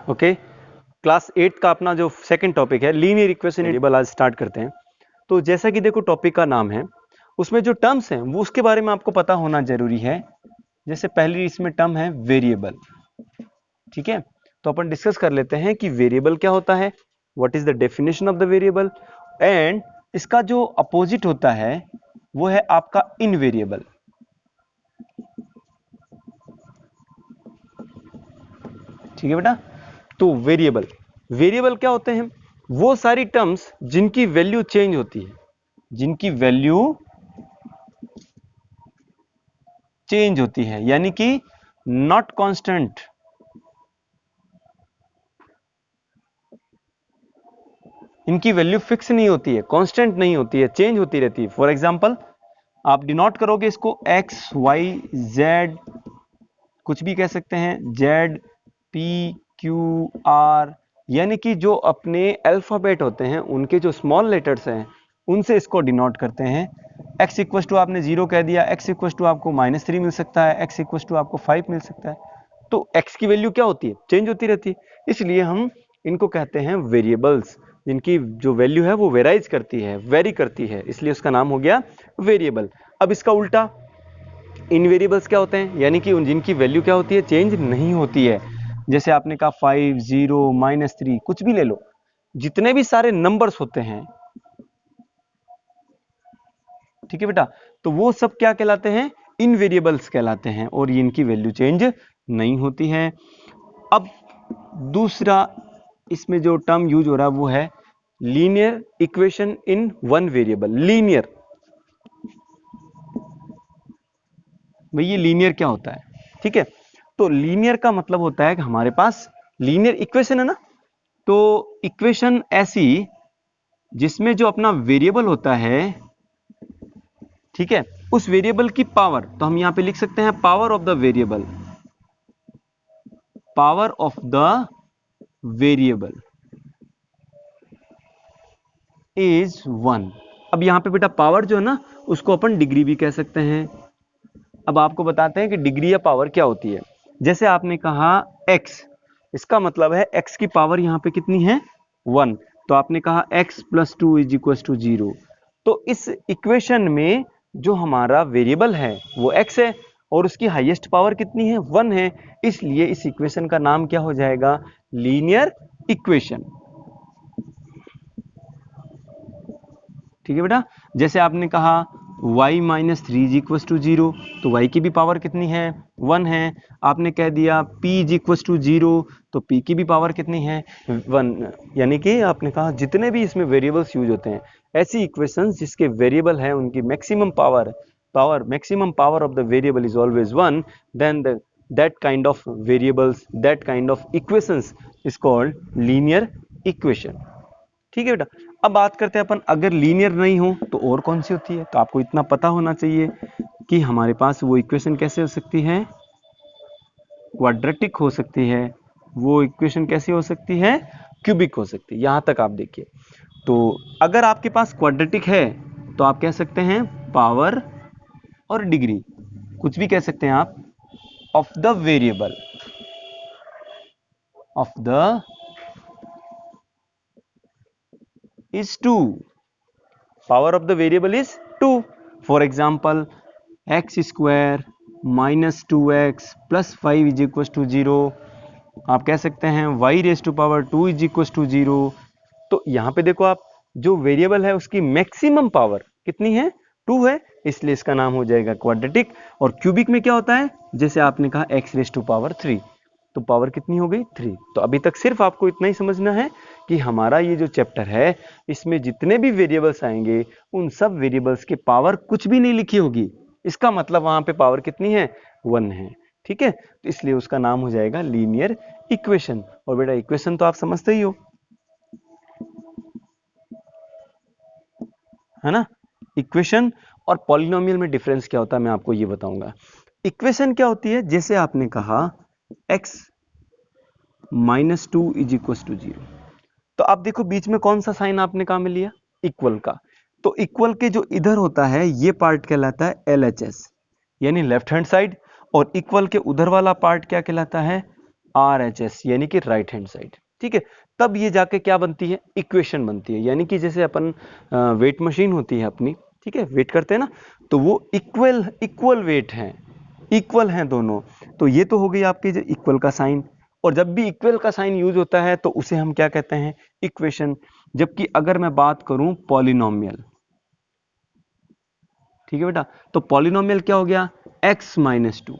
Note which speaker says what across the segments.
Speaker 1: Okay, class 8 का अपना जो सेकंड टॉपिक है लीनियर इक्वेशन वेरिएबल, आज स्टार्ट करते हैं। तो जैसा कि देखो टॉपिक का नाम है, उसमें जो टर्म्स हैं वो उसके बारे में आपको पता होना जरूरी है। जैसे पहली इसमें टर्म है वेरिएबल, ठीक है। तो अपन डिस्कस कर लेते हैं कि वेरिएबल क्या होता है, what is the definition of the variable, and इसका जो अपोजिट होता है वो है आपका इनवेरिएबल। ठीक है बेटा। तो वेरिएबल, वेरिएबल क्या होते हैं? वो सारी टर्म्स जिनकी वैल्यू चेंज होती है, जिनकी वैल्यू चेंज होती है, यानी कि नॉट कांस्टेंट, इनकी वैल्यू फिक्स नहीं होती है, कांस्टेंट नहीं होती है, चेंज होती रहती है। फॉर एग्जांपल आप डिनोट करोगे इसको एक्स वाई जेड, कुछ भी कह सकते हैं, जेड पी क्यू आर, यानी कि जो अपने अल्फाबेट होते हैं उनके जो स्मॉल लेटर्स हैं उनसे इसको डिनोट करते हैं। x इक्वल टू आपने 0 कह दिया, x इक्वल टू आपको -3 मिल सकता है, x इक्वल टू आपको 5 मिल सकता है। तो x की वैल्यू क्या होती है? चेंज होती रहती है, इसलिए हम इनको कहते हैं वेरिएबल्स, जिनकी जो वैल्यू है वो वेराइज करती है, वेरी करती है, इसलिए उसका नाम हो गया वेरिएबल। अब इसका उल्टा इनवेरिएबल्स क्या होते हैं, यानी कि जिनकी वैल्यू क्या होती है? चेंज नहीं होती है। जैसे आपने कहा 5 0 -3, कुछ भी ले लो, जितने भी सारे नंबर्स होते हैं, ठीक है बेटा, तो वो सब क्या कहलाते हैं? इनवेरिएबल्स कहलाते हैं, और ये इनकी वैल्यू चेंज नहीं होती है। अब दूसरा इसमें जो टर्म यूज हो रहा है वो है linear equation in one variable. Linear, भाई ये लीनियर क्या होता है? ठीक है, तो लीनियर का मतलब होता है कि हमारे पास लीनियर इक्वेशन है ना, तो इक्वेशन ऐसी जिसमें जो अपना वेरिएबल होता है, ठीक है, उस वेरिएबल की पावर, तो हम यहां पे लिख सकते हैं power of the variable, power of the variable is 1। अब यहां पे बेटा पावर जो है ना उसको अपन डिग्री भी कह सकते हैं। अब आपको बताते हैं कि डिग्री या पावर क्या होती है। जैसे आपने कहा x, इसका मतलब है x की पावर यहां पे कितनी है? 1। तो आपने कहा x + 2 = 0। तो इस इक्वेशन में जो हमारा वेरिएबल है वो x है और उसकी हाईएस्ट पावर कितनी है? 1 है, इसलिए इस इक्वेशन का नाम क्या हो जाएगा? Linear equation. ठीक है बेटा। जैसे आपने कहा y - 3 = 0, तो y की भी पावर कितनी है? 1 है। आपने कह दिया p = 0, तो p की भी पावर कितनी है? 1। यानी कि आपने कहा जितने भी इसमें वेरिएबल्स यूज होते हैं, ऐसी इक्वेशंस जिसके वेरिएबल है उनकी maximum maximum power of the variable is always 1, then that kind of variables, that kind of equations is called linear equation। ठीक है बेटा। अब बात करते हैं अपन, अगर लीनियर नहीं हो तो और कौन सी होती है? तो आपको इतना पता होना चाहिए कि हमारे पास वो इक्वेशन कैसे हो सकती है? क्वाड्रेटिक हो सकती है। वो इक्वेशन कैसी हो सकती है? क्यूबिक हो सकती है। यहां तक आप देखिए। तो अगर आपके पास क्वाड्रेटिक है तो आप कह सकते हैं पावर और डिग्री, कुछ भी कह सकते हैं आप, of the variable, of the is 2, power of the variable is 2। for example x square minus 2x plus 5 is equals to 0। आप कह सकते हैं y raised to power 2 is equals to 0। तो यहां पे देखो आप, जो वेरिएबल है उसकी मैक्सिमम पावर कितनी है? 2 है, इसलिए इसका नाम हो जाएगा क्वाड्रेटिक। और क्यूबिक में क्या होता है? जैसे आपने कहा x raised to power 3, तो पावर कितनी हो गई? 3। तो अभी तक सिर्फ आपको इतना ही समझना है कि हमारा ये जो चैप्टर है इसमें जितने भी वेरिएबल्स आएंगे उन सब वेरिएबल्स के पावर कुछ भी नहीं लिखी होगी, इसका मतलब वहां पे पावर कितनी है? 1 है। ठीक है, तो इसलिए उसका नाम हो जाएगा लीनियर इक्वेशन। और बेटा इक्वेशन तो आप समझते ही हो, है ना। इक्वेशन और पॉलिनोमियल में डिफरेंस क्या होता है मैं आपको ये बताऊंगा। इक्वेशन क्या होती है? जैसे आपने कहा x - 2 = 0, तो आप देखो बीच में कौन सा साइन आपने कहा में लिया? इक्वल का। तो इक्वल के जो इधर होता है ये पार्ट कहलाता है LHS, यानी लेफ्ट हैंड साइड, और इक्वल के उधर वाला पार्ट क्या कहलाता है? RHS यानी कि राइट हैंड साइड, ठीक है। तब ये जाके क्या बनती है, इक्वेशन बनती है। यानी कि जैसे अपन वेट मशीन होती है अपनी, ठीक है, वेट करते हैं ना, तो वो इक्वल इक्वल वेट है, इक्वल हैं दोनों। तो ये तो हो गई आपकी जो इक्वल का साइन, और जब भी इक्वल का साइन यूज होता है तो उसे हम क्या कहते हैं, इक्वेशन। जबकि अगर मैं बात करूं पॉलिनोमियल, ठीक है बेटा, तो पॉलिनोमियल क्या हो गया, x-2।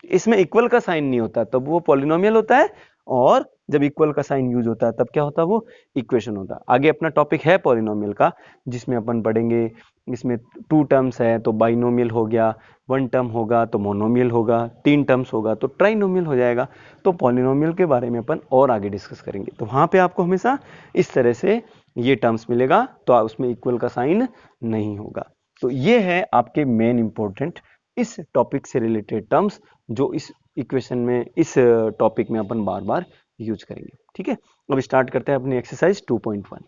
Speaker 1: इसमें इक्वल का साइन नहीं होता तब वो पॉलिनोमियल होता है, और जब इक्वल का साइन यूज होता है तब क्या होता है, वो इक्वेशन होता है। आगे अपना टॉपिक है पॉलिनोमियल का, जिसमें अपन पढ़ेंगे, इसमें 2 टर्म्स है तो बाइनोमियल हो गया, 1 टर्म होगा तो मोनोमियल होगा, 3 टर्म्स होगा तो ट्राइनोमियल हो जाएगा। तो पॉलिनोमियल के बारे में अपन और आगे डिस्कस करेंगे, तो वहां पे आपको हमेशा इस तरह से ये टर्म्स मिलेगा, तो उसमें इक्वल का साइन नहीं होगा। तो ये है आपके मेन इंपॉर्टेंट इस टॉपिक से रिलेटेड टर्म्स, जो इस इक्वेशन में, इस टॉपिक में अपन बार बार यूज करेंगे, ठीक है। अब स्टार्ट करते हैं अपनी एक्सरसाइज 2.1।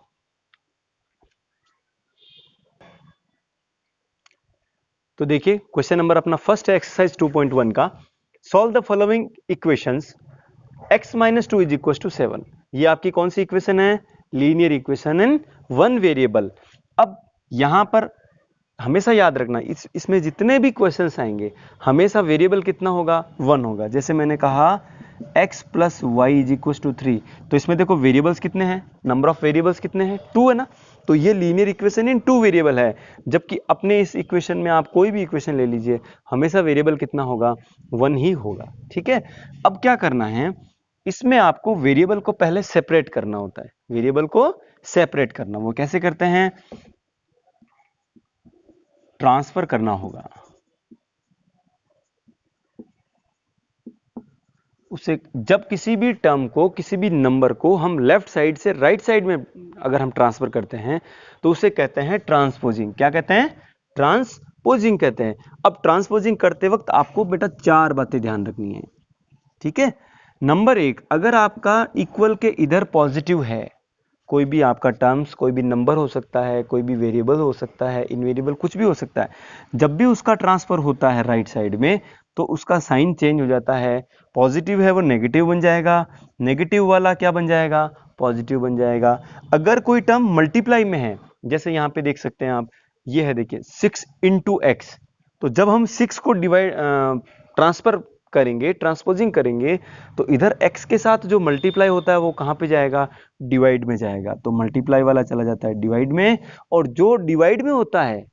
Speaker 1: तो देखिए क्वेश्चन नंबर अपना फर्स्ट है एक्सरसाइज 2.1 का, solve the following equations, x-2 is equal to 7। ये आपकी कौन सी इक्वेशन है, linear equation in one variable. अब यहां पर हमेशा याद रखना, इसमें जितने भी क्वेश्चंस आएंगे हमेशा वेरिएबल कितना होगा, 1 होगा। जैसे मैंने कहा x plus y is equal to 3, तो इसमें देखो वेरिएबल्स कितने हैं, नंबर ऑफ वेरिएबल्स कितने हैं, 2 है ना। तो ये लीनियर इक्वेशन इन 2 वेरिएबल है। जबकि अपने इस इक्वेशन में आप कोई भी इक्वेशन ले लीजिए, हमेशा वेरिएबल कितना होगा, 1 ही होगा, ठीक है। अब क्या करना है, इसमें आपको वेरिएबल को पहले सेपरेट करना होता है। वेरिएबल को सेपरेट करना, वो कैसे करते हैं, ट्रांसफर करना होगा उसे। जब किसी भी टर्म को, किसी भी नंबर को हम लेफ्ट साइड से राइट साइड में अगर हम ट्रांसफर करते हैं तो उसे कहते हैं ट्रांसपोजिंग। क्या कहते हैं, ट्रांसपोजिंग कहते हैं। अब ट्रांसपोजिंग करते वक्त आपको बेटा 4 बातें ध्यान रखनी है, ठीक है। नंबर 1, अगर आपका इक्वल के इधर पॉजिटिव है, कोई भी आपका टर्म्स, कोई भी नंबर हो सकता है, कोई भी वेरिएबल हो सकता है, इनवेरिएबल कुछ भी हो सकता है, जब भी उसका ट्रांसफर होता है राइट साइड में तो उसका साइन चेंज हो जाता है। पॉजिटिव है वो नेगेटिव बन जाएगा, नेगेटिव वाला क्या बन जाएगा, पॉजिटिव बन जाएगा। अगर कोई टर्म मल्टीप्लाई में है, जैसे यहां पे देख सकते हैं आप, ये है देखिए 6 इंटू एक्स, तो जब हम 6 को डिवाइड ट्रांसफर करेंगे, ट्रांसपोजिंग करेंगे, तो इधर x के साथ जो मल्टीप्लाई होता है वो कहां पे जाएगा, डिवाइड में जाएगा। तो मल्टीप्लाई वाला चला जाता है डिवाइड में, और जो डिवाइड में होता है,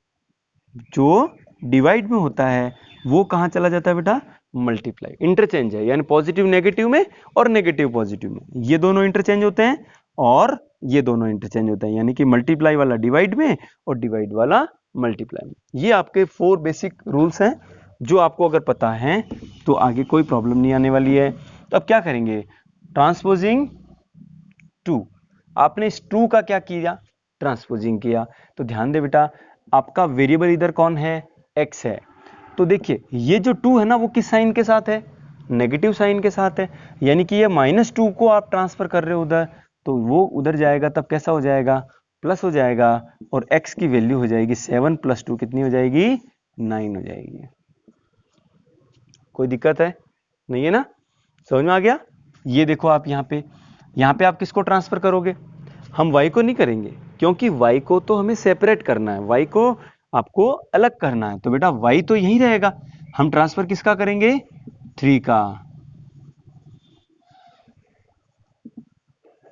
Speaker 1: जो डिवाइड में होता है वो कहां चला जाता है बेटा, मल्टीप्लाई। इंटरचेंज है, यानी पॉजिटिव नेगेटिव में और नेगेटिव पॉजिटिव में, ये दोनों इंटरचेंज होते हैं और ये दोनों इंटरचेंज होते हैं। यानी कि मल्टीप्लाई वाला डिवाइड में और डिवाइड वाला मल्टीप्लाई में। ये आपके 4 बेसिक रूल्स हैं, जो आपको अगर पता है तो आगे कोई प्रॉब्लम नहीं आने वाली है। तो अब क्या करेंगे, ट्रांसपोजिंग 2, आपने इस 2 का क्या किया, ट्रांसपोजिंग किया। तो ध्यान दे बेटा, आपका वेरिएबल इधर कौन है, x है। तो देखिए ये जो 2 है ना, वो किस साइन के साथ है, नेगेटिव साइन के साथ है। यानी कि ये -2 को आप ट्रांसफर कर रहे हो उधर, तो वो उधर जाएगा तब कैसा हो जाएगा, प्लस हो जाएगा, और x की वैल्यू हो जाएगी 7 + 2 कितनी हो जाएगी, 9 हो जाएगी। कोई दिक्कत है, नहीं है ना, समझ में आ गया। ये देखो आप यहाँ पे आप किसको ट्रांसफर करोगे, हम y को नहीं करेंगे, क्योंकि y को तो हमें सेपरेट करना है, y को आपको अलग करना है। तो बेटा y तो यही रहेगा, हम ट्रांसफर किसका करेंगे, 3 का,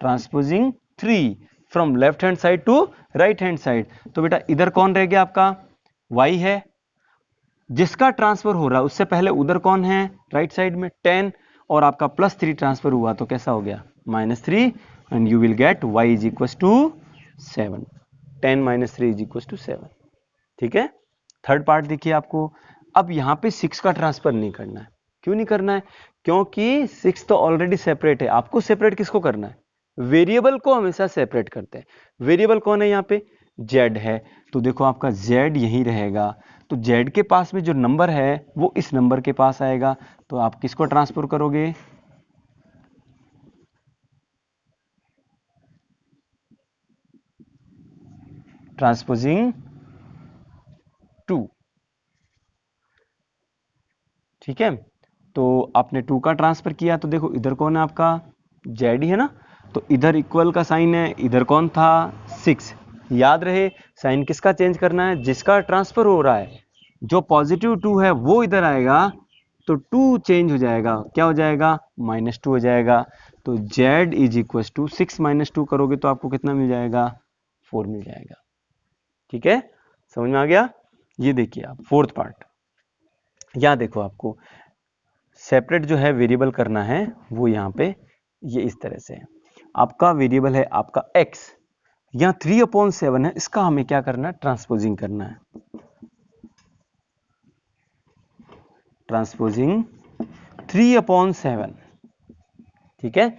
Speaker 1: transposing 3 from left hand side to right hand side. तो बेटा इधर कौन रह गया आपका, y है, जिसका ट्रांसफर हो रहा है उससे पहले उधर कौन है, राइट साइड में 10, और आपका +3 ट्रांसफर हुआ तो कैसा हो गया, -3, and you will get y is equal to 7, 10 - 3 is equal to 7, ठीक है। थर्ड पार्ट देखिए आपको, अब यहां पे 6 का ट्रांसफर नहीं करना है। क्यों नहीं करना है, क्योंकि 6 तो ऑलरेडी सेपरेट है। आपको सेपरेट किसको करना है, वेरिएबल को हमेशा सेपरेट करते हैं। वेरिएबल कौन है यहाँ पे, z है, तो देखो आपका z यही रहेगा। तो z के पास में जो नंबर है वो इस नंबर के पास आएगा, तो आप किसको ट्रांसफर करोगे, ट्रांसपोजिंग 2, ठीक है। तो आपने 2 का ट्रांसफर किया तो देखो इधर कौन है आपका जेड ही है ना, तो इधर इक्वल का साइन है, इधर कौन था 6। याद रहे साइन किसका चेंज करना है, जिसका ट्रांसफर हो रहा है, जो पॉजिटिव 2 है वो इधर आएगा तो 2 चेंज हो जाएगा, क्या हो जाएगा -2 हो जाएगा। तो z इज इक्वल टू 6 - 2 करोगे तो आपको कितना मिल जाएगा 4 मिल जाएगा। ठीक है, समझ में आ गया। ये देखिए आप फोर्थ पार्ट, यहाँ देखो आपको सेपरेट जो है वेरिएबल करना है वो यहाँ पे ये इस तरह से है। आपका वेरिएबल है आपका x, यहाँ 3/7 है, इसका हमें क्या करना है ट्रांसपोजिंग करना है, ट्रांसपोजिंग 3/7। ठीक है,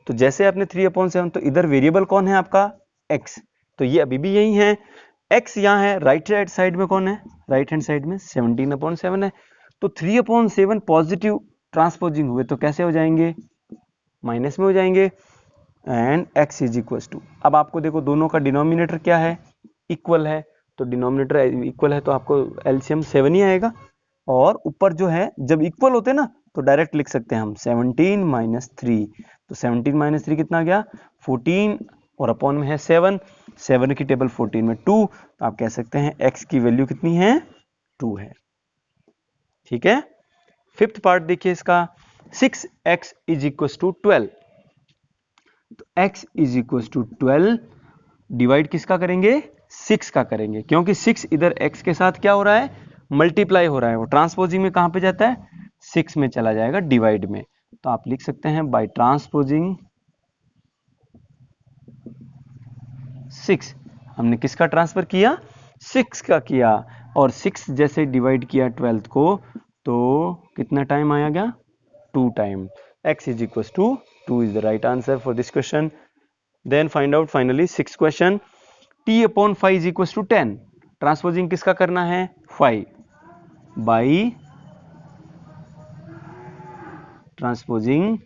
Speaker 1: तो जैसे आपने 3/7 तो इधर वेरिएबल कौन है आपका x, तो ये अभी भी यही है, x यहाँ है, राइट हैंड साइड में कौन है, राइट हैंड साइड में 17/7 है, तो 3/7 पॉजिटिव ट्रांसपोजिंग हुए तो कैसे हो जाएंगे माइनस में हो जाएंगे, and x is equal to, अब आपको देखो दोनों का डिनोमिनेटर क्या है इक्वल है, तो डिनोमिनेटर इक्वल है तो आपको एलसीएम 7 ही आएगा, और ऊपर जो है जब इक्वल होते हैं ना तो डायरेक्ट लिख सकते हैं हम 17 - 3, तो 17 - 3 कितना गया 14, और अपॉन में है 7, 7 की टेबल 14 में 2, तो आप कह सकते हैं x की वैल्यू कितनी है 2 है। ठीक है, फिफ्थ पार्ट देखिए इसका, 6x इज इक्वल टू 12, तो x is equal to 12 divide किसका करेंगे 6 का करेंगे, क्योंकि 6 इधर x के साथ क्या हो रहा है मल्टीप्लाई हो रहा है, वो ट्रांसपोजिंग में कहां पे जाता है 6 में चला जाएगा डिवाइड में, तो आप लिख सकते हैं बाय ट्रांसपोजिंग 6, हमने किसका ट्रांसफर किया 6 का किया, और 6 जैसे डिवाइड किया 12 को तो कितना टाइम आया गया 2 time, x is equals to 2 is the right answer for this question. Then find out finally sixth question, t/5 is equals to 10, transposing किसका करना है 5 बाई ट्रांसपोजिंग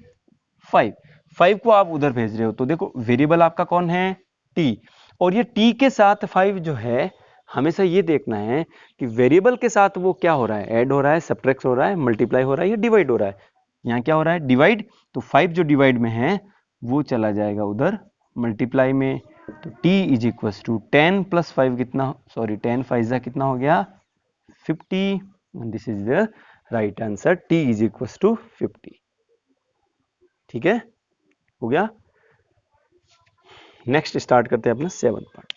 Speaker 1: 5 को आप उधर भेज रहे हो, तो देखो वेरिएबल आपका कौन है t, और ये t के साथ 5 जो है हमेशा ये देखना है कि वेरिएबल के साथ वो क्या हो रहा है ऐड हो रहा है सब्ट्रैक्ट हो रहा है मल्टीप्लाई हो रहा है या डिवाइड हो रहा है, यहाँ क्या हो रहा है डिवाइड, तो 5 जो डिवाइड में है वो चला जाएगा उधर मल्टीप्लाई में, तो t इज इक्वल टू 10 + 5 कितना, सॉरी 10 5 कितना हो गया 50, this is the right answer, t is equal to 50। ठीक है, हो गया। नेक्स्ट स्टार्ट करते हैं अपना 7th पार्ट।